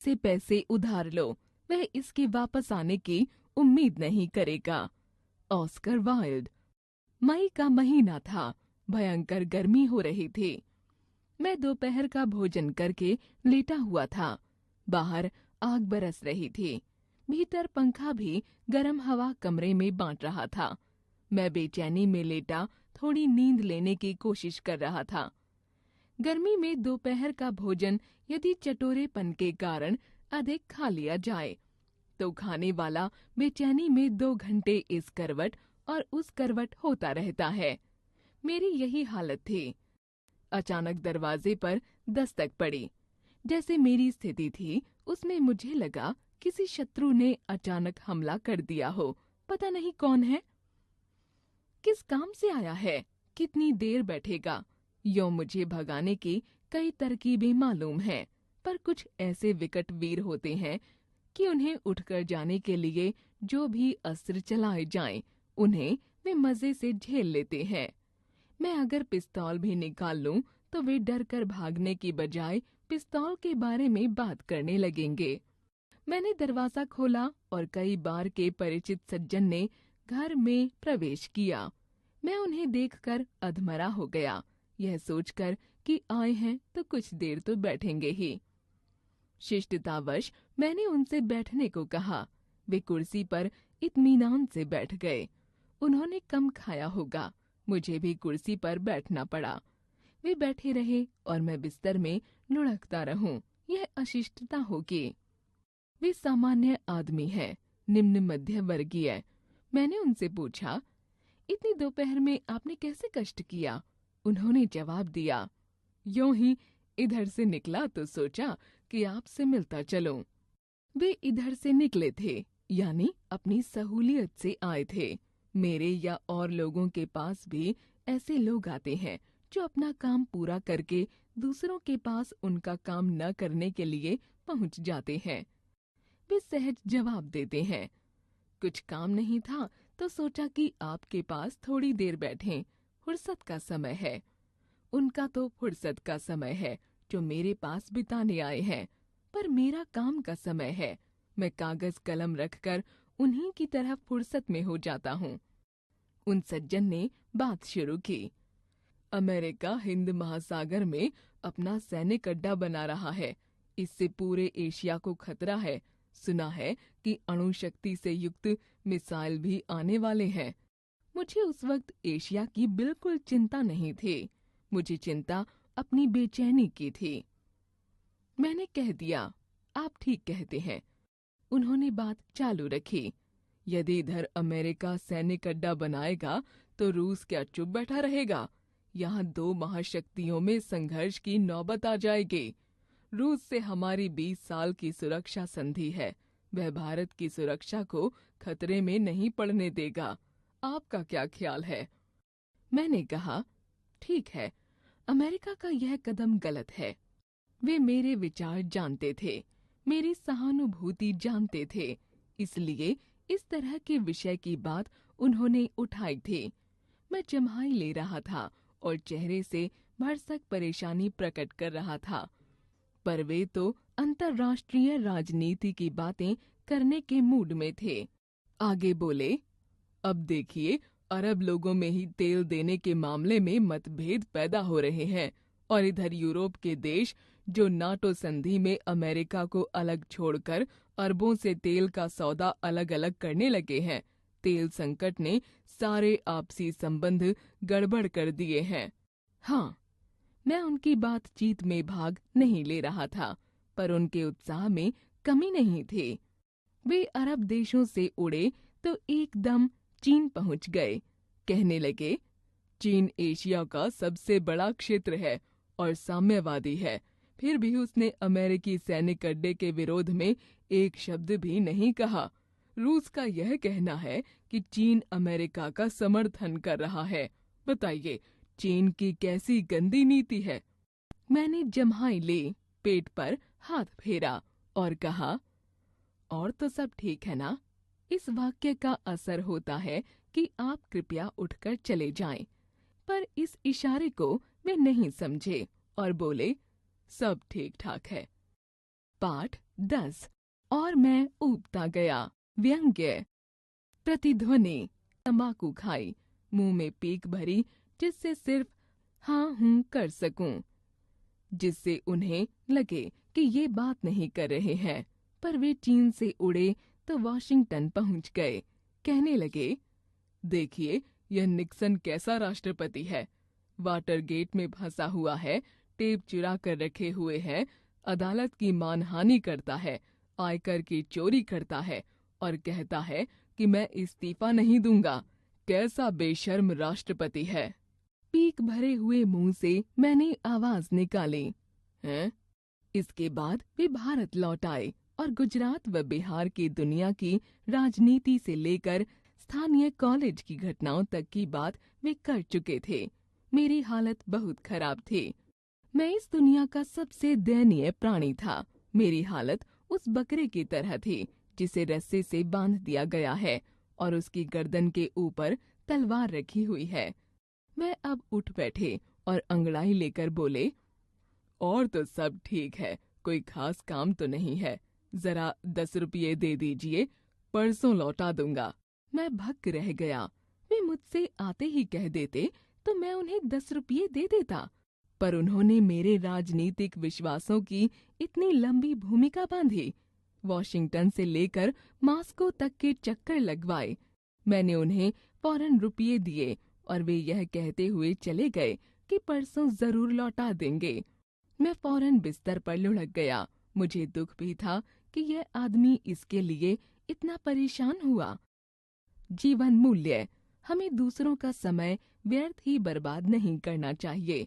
से पैसे उधार लो, वह इसके वापस आने की उम्मीद नहीं करेगा। Oscar Wilde. मई का महीना था। भयंकर गर्मी हो रही थी। मैं दोपहर का भोजन करके लेटा हुआ था। बाहर आग बरस रही थी। भीतर पंखा भी गर्म हवा कमरे में बांट रहा था। मैं बेचैनी में लेटा थोड़ी नींद लेने की कोशिश कर रहा था। गर्मी में दोपहर का भोजन यदि चटोरेपन के कारण अधिक खा लिया जाए तो खाने वाला बेचैनी में 2 घंटे इस करवट और उस करवट होता रहता है। मेरी यही हालत थी। अचानक दरवाजे पर दस्तक पड़ी। जैसे मेरी स्थिति थी उसमें मुझे लगा किसी शत्रु ने अचानक हमला कर दिया हो। पता नहीं कौन है, किस काम से आया है, कितनी देर बैठेगा। यों मुझे भगाने की कई तरकीबें मालूम हैं, पर कुछ ऐसे विकट वीर होते हैं कि उन्हें उठकर जाने के लिए जो भी अस्त्र चलाए जाएं, उन्हें वे मजे से झेल लेते हैं। मैं अगर पिस्तौल भी निकाल लूं तो वे डर कर भागने की बजाय पिस्तौल के बारे में बात करने लगेंगे। मैंने दरवाजा खोला और कई बार के परिचित सज्जन ने घर में प्रवेश किया। मैं उन्हें देखकर अधमरा हो गया, यह सोचकर कि आए हैं तो कुछ देर तो बैठेंगे ही। शिष्टतावश मैंने उनसे बैठने को कहा। वे कुर्सी पर इत्मीनान से बैठ गए। उन्होंने कम खाया होगा, मुझे भी कुर्सी पर बैठना पड़ा। वे बैठे रहे और मैं बिस्तर में लुढ़कता रहूं, यह अशिष्टता होगी। वे सामान्य आदमी है, निम्न मध्य वर्गीय। मैंने उनसे पूछा, इतनी दोपहर में आपने कैसे कष्ट किया? उन्होंने जवाब दिया, यूं ही इधर से निकला तो सोचा कि आपसे मिलता चलूं। वे इधर से निकले थे, यानी अपनी सहूलियत से आए थे। मेरे या और लोगों के पास भी ऐसे लोग आते हैं जो अपना काम पूरा करके दूसरों के पास उनका काम न करने के लिए पहुंच जाते हैं। वे सहज जवाब देते हैं, कुछ काम नहीं था तो सोचा कि आपके पास थोड़ी देर बैठें, फुर्सत का समय है। उनका तो फुर्सत का समय है जो मेरे पास बिताने आए हैं, पर मेरा काम का समय है। मैं कागज कलम रखकर उन्हीं की तरह फुर्सत में हो जाता हूँ। उन सज्जन ने बात शुरू की। अमेरिका हिंद महासागर में अपना सैनिक अड्डा बना रहा है। इससे पूरे एशिया को खतरा है। सुना है कि अणु शक्ति से युक्त मिसाइल भी आने वाले हैं। मुझे उस वक्त एशिया की बिल्कुल चिंता नहीं थी। मुझे चिंता अपनी बेचैनी की थी। मैंने कह दिया, आप ठीक कहते हैं। उन्होंने बात चालू रखी। यदि इधर अमेरिका सैनिक अड्डा बनाएगा तो रूस क्या चुप बैठा रहेगा? यहाँ 2 महाशक्तियों में संघर्ष की नौबत आ जाएगी। रूस से हमारी 20 साल की सुरक्षा संधि है। वह भारत की सुरक्षा को खतरे में नहीं पड़ने देगा। आपका क्या ख्याल है? मैंने कहा, ठीक है, अमेरिका का यह कदम गलत है। वे मेरे विचार जानते थे, मेरी सहानुभूति जानते थे, इसलिए इस तरह के विषय की बात उन्होंने उठाई थी। मैं जम्हाई ले रहा था और चेहरे से भरसक परेशानी प्रकट कर रहा था, पर वे तो अंतर्राष्ट्रीय राजनीति की बातें करने के मूड में थे। आगे बोले, अब देखिए, अरब लोगों में ही तेल देने के मामले में मतभेद पैदा हो रहे हैं और इधर यूरोप के देश जो नाटो संधि में अमेरिका को अलग छोड़कर अरबों से तेल का सौदा अलग अलग करने लगे हैं। तेल संकट ने सारे आपसी संबंध गड़बड़ कर दिए हैं। हाँ, मैं उनकी बातचीत में भाग नहीं ले रहा था, पर उनके उत्साह में कमी नहीं थी। वे अरब देशों से उड़े तो एकदम चीन पहुंच गए। कहने लगे, चीन एशिया का सबसे बड़ा क्षेत्र है और साम्यवादी है, फिर भी उसने अमेरिकी सैनिक अड्डे के विरोध में एक शब्द भी नहीं कहा। रूस का यह कहना है कि चीन अमेरिका का समर्थन कर रहा है। बताइए, चीन की कैसी गंदी नीति है। मैंने जम्हाई ली, पेट पर हाथ फेरा और कहा, और तो सब ठीक है ना? इस वाक्य का असर होता है कि आप कृपया उठकर चले जाएं। पर इस इशारे को वे नहीं समझे और बोले, सब ठीक ठाक है। पाठ 10 और मैं ऊबता गया। व्यंग्य। प्रतिध्वनि। तंबाकू खाई, मुंह में पीक भरी जिससे सिर्फ हाँ हूँ कर सकूं, जिससे उन्हें लगे कि ये बात नहीं कर रहे हैं। पर वे चीन से उड़े तो वाशिंगटन पहुंच गए। कहने लगे, देखिए यह निक्सन कैसा राष्ट्रपति है। वाटरगेट में फंसा हुआ है, टेप चुरा कर रखे हुए है, अदालत की मानहानि करता है, आयकर की चोरी करता है और कहता है कि मैं इस्तीफा नहीं दूंगा। कैसा बेशर्म राष्ट्रपति है। पीक भरे हुए मुंह से मैंने आवाज निकाली, हैं? इसके बाद वे भारत लौट आए और गुजरात व बिहार की दुनिया की राजनीति से लेकर स्थानीय कॉलेज की घटनाओं तक की बात वे कर चुके थे। मेरी हालत बहुत खराब थी। मैं इस दुनिया का सबसे दयनीय प्राणी था। मेरी हालत उस बकरे की तरह थी जिसे रस्से से बांध दिया गया है और उसकी गर्दन के ऊपर तलवार रखी हुई है। वह अब उठ बैठे और अंगड़ाई लेकर बोले, और तो सब ठीक है, कोई खास काम तो नहीं है। जरा 10 रुपये दे दीजिए, परसों लौटा दूंगा। मैं भक्क रह गया। वे मुझसे आते ही कह देते तो मैं उन्हें 10 रुपये दे देता, पर उन्होंने मेरे राजनीतिक विश्वासों की इतनी लंबी भूमिका बांधी। वॉशिंगटन से लेकर मास्को तक के चक्कर लगवाए। मैंने उन्हें फौरन रुपये दिए और वे यह कहते हुए चले गए कि परसों जरूर लौटा देंगे। मैं फौरन बिस्तर पर लुढ़क गया। मुझे दुख भी था कि यह आदमी इसके लिए इतना परेशान हुआ। जीवन मूल्य। हमें दूसरों का समय व्यर्थ ही बर्बाद नहीं करना चाहिए।